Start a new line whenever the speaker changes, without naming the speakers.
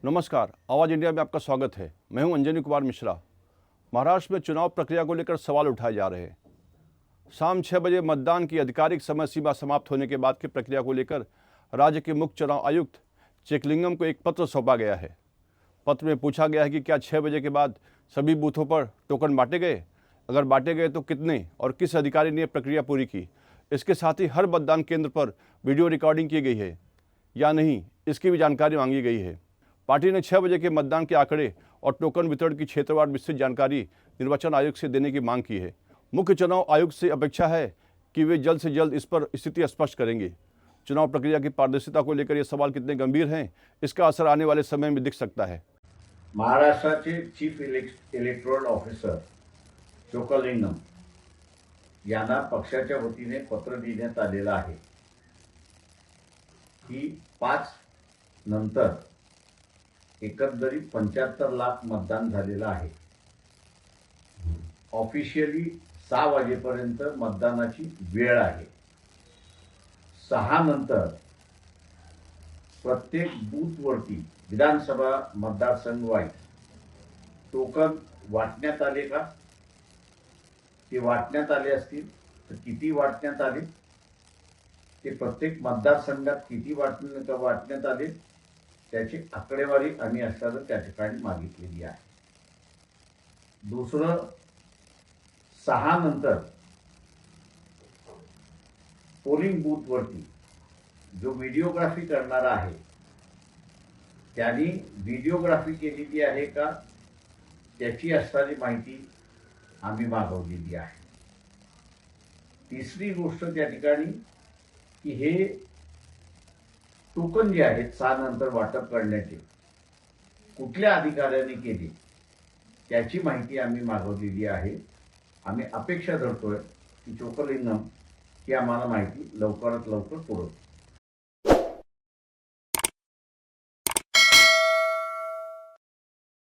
नमस्कार, आवाज़ इंडिया में आपका स्वागत है। मैं हूं अंजनी कुमार मिश्रा। महाराष्ट्र में चुनाव प्रक्रिया को लेकर सवाल उठाए जा रहे हैं। शाम 6 बजे मतदान की आधिकारिक समय सीमा समाप्त होने के बाद की प्रक्रिया को लेकर राज्य के मुख्य चुनाव आयुक्त चेकलिंगम को एक पत्र सौंपा गया है। पत्र में पूछा गया है कि क्या 6 बजे के बाद सभी बूथों पर टोकन बांटे गए, अगर बांटे गए तो कितने और किस अधिकारी ने प्रक्रिया पूरी की। इसके साथ ही हर मतदान केंद्र पर वीडियो रिकॉर्डिंग की गई है या नहीं, इसकी भी जानकारी मांगी गई है। पार्टी ने 6 बजे के मतदान के आंकड़े और टोकन वितरण की क्षेत्रवार विस्तृत जानकारी निर्वाचन आयोग से देने की मांग की है। मुख्य चुनाव आयुक्त से अपेक्षा है कि वे जल्द से जल्द इस पर स्थिति स्पष्ट करेंगे। चुनाव प्रक्रिया की पारदर्शिता को लेकर ये सवाल कितने गंभीर हैं, इसका असर आने वाले समय में दिख सकता है।
महाराष्ट्राचे चीफ इलेक्टोरल ऑफिसर चोक्कलिंगम यांना पक्षाच्या वतीने पत्र देण्यात आलेलं आहे की 5 नंतर एकंदरीत 75 लाख मतदान झालेलं आहे। ऑफिशियली 6 वाजेपर्यंत मतदानाची वेळ आहे। 6 नंतर प्रत्येक बूथवरती विधानसभा मतदारसंघ वाईज टोकन वाटण्यात आले का, ते वाटण्यात आले असतील तर किती वाटण्यात आले, ते प्रत्येक मतदारसंघात किती वाटण्यात आले त्याची आकडेवारी आम्ही असताना त्या ठिकाणी मागितलेली आहे। दुसरं, 6 नंतर पोलिंग बूथवरती जो व्हिडिओग्राफी करणारा आहे त्यांनी व्हिडिओग्राफी केलेली आहे का त्याची असणारी माहिती आम्ही मागवलेली आहे। तिसरी गोष्ट त्या ठिकाणी की हे टोकन जे आहेत 6 नंतर वाटप करण्याचे कुठल्या अधिकाऱ्याने केले त्याची माहिती आम्ही मागवलेली आहे। आम्ही अपेक्षा धरतोय की चोक्कलिंगम ही आम्हाला माहिती लवकरात लवकर पुरवतील।